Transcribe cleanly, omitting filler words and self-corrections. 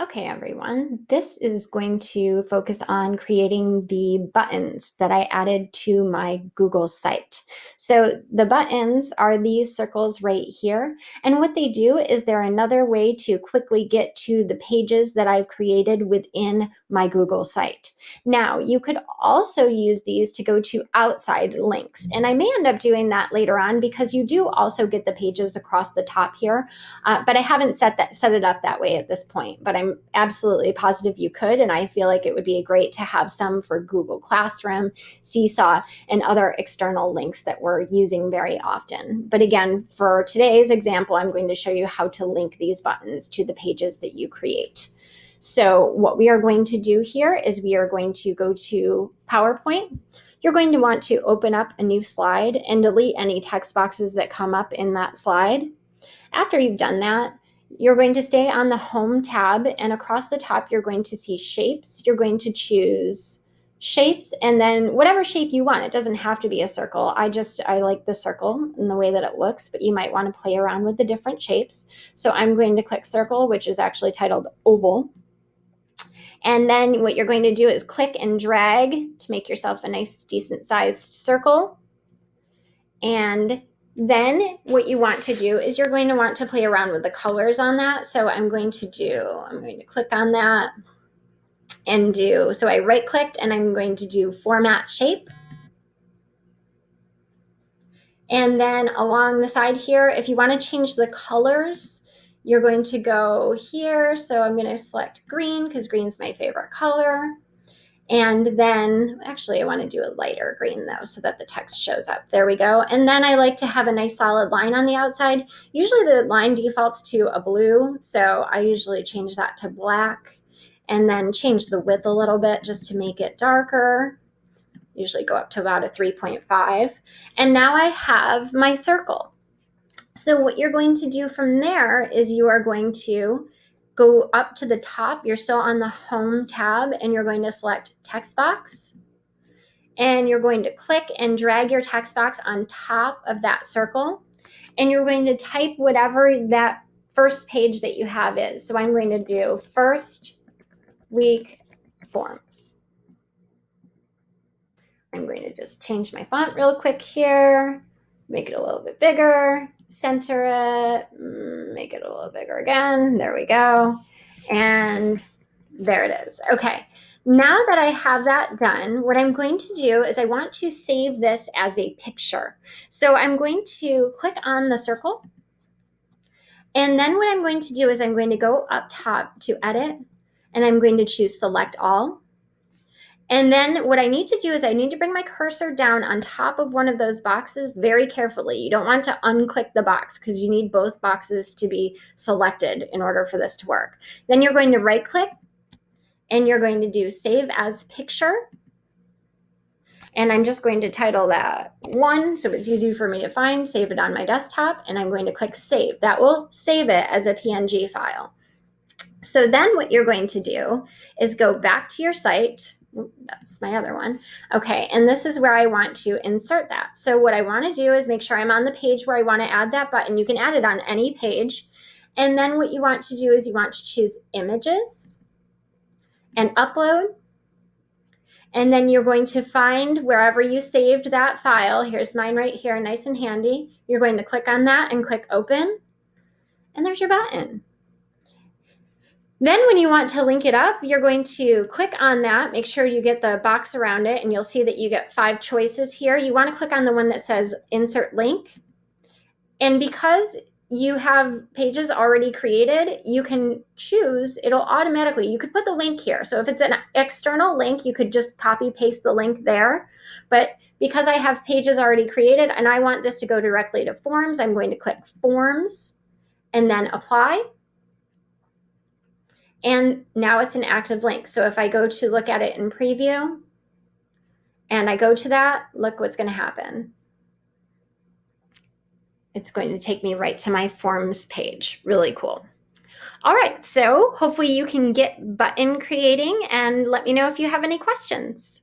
Okay, everyone, this is going to focus on creating the buttons that I added to my Google site. So the buttons are these circles right here. And what they do is they're another way to quickly get to the pages that I've created within my Google site. Now, you could also use these to go to outside links. And I may end up doing that later on because you do also get the pages across the top here. But I haven't set it up that way at this point. But I'm absolutely positive you could, and I feel like it would be great to have some for Google Classroom, Seesaw, and other external links that we're using very often. But again, for today's example, I'm going to show you how to link these buttons to the pages that you create. So what we are going to do here is we are going to go to PowerPoint. You're going to want to open up a new slide and delete any text boxes that come up in that slide. After you've done that, you're going to stay on the Home tab, and across the top, you're going to see Shapes. You're going to choose Shapes, and then whatever shape you want. It doesn't have to be a circle. I like the circle and the way that it looks, but you might want to play around with the different shapes. So I'm going to click Circle, which is actually titled Oval. And then what you're going to do is click and drag to make yourself a nice, decent sized circle. And then what you want to do is you're going to want to play around with the colors on that. So I'm going to click on that and so I right clicked and I'm going to do Format Shape. And then along the side here, if you want to change the colors, you're going to go here. So I'm going to select green because green's my favorite color. And then, actually, I want to do a lighter green though, so that the text shows up. There we go. And then I like to have a nice solid line on the outside. Usually the line defaults to a blue, so I usually change that to black and then change the width a little bit just to make it darker. Usually go up to about a 3.5. And now I have my circle. So what you're going to do from there is you are going to go up to the top. You're still on the Home tab, and you're going to select Text Box. And you're going to click and drag your text box on top of that circle. And you're going to type whatever that first page that you have is. So I'm going to do First Week Forms. I'm going to just change my font real quick here, make it a little bit bigger, center it, make it a little bigger again. There we go. And there it is. Okay. Now that I have that done, what I'm going to do is I want to save this as a picture. So I'm going to click on the circle. And then what I'm going to do is I'm going to go up top to Edit, and I'm going to choose Select All. And then what I need to do is I need to bring my cursor down on top of one of those boxes very carefully. You don't want to unclick the box because you need both boxes to be selected in order for this to work. Then you're going to right click and you're going to do Save as Picture. And I'm just going to title that 1 so it's easy for me to find, save it on my desktop, and I'm going to click Save. That will save it as a PNG file. So then what you're going to do is go back to your site. That's my other one. Okay, and this is where I want to insert that. So what I want to do is make sure I'm on the page where I want to add that button. You can add it on any page. And then what you want to do is you want to choose Images and Upload. And then you're going to find wherever you saved that file. Here's mine right here, nice and handy. You're going to click on that and click Open. And there's your button. Then when you want to link it up, you're going to click on that, make sure you get the box around it, and you'll see that you get 5 choices here. You want to click on the one that says Insert Link. And because you have pages already created, you can choose, it'll automatically, you could put the link here. So if it's an external link, you could just copy paste the link there. But because I have pages already created and I want this to go directly to Forms, I'm going to click Forms and then Apply. And now it's an active link. So if I go to look at it in preview and I go to that, look what's going to happen. It's going to take me right to my Forms page. Really cool. All right, so hopefully you can get button creating and let me know if you have any questions.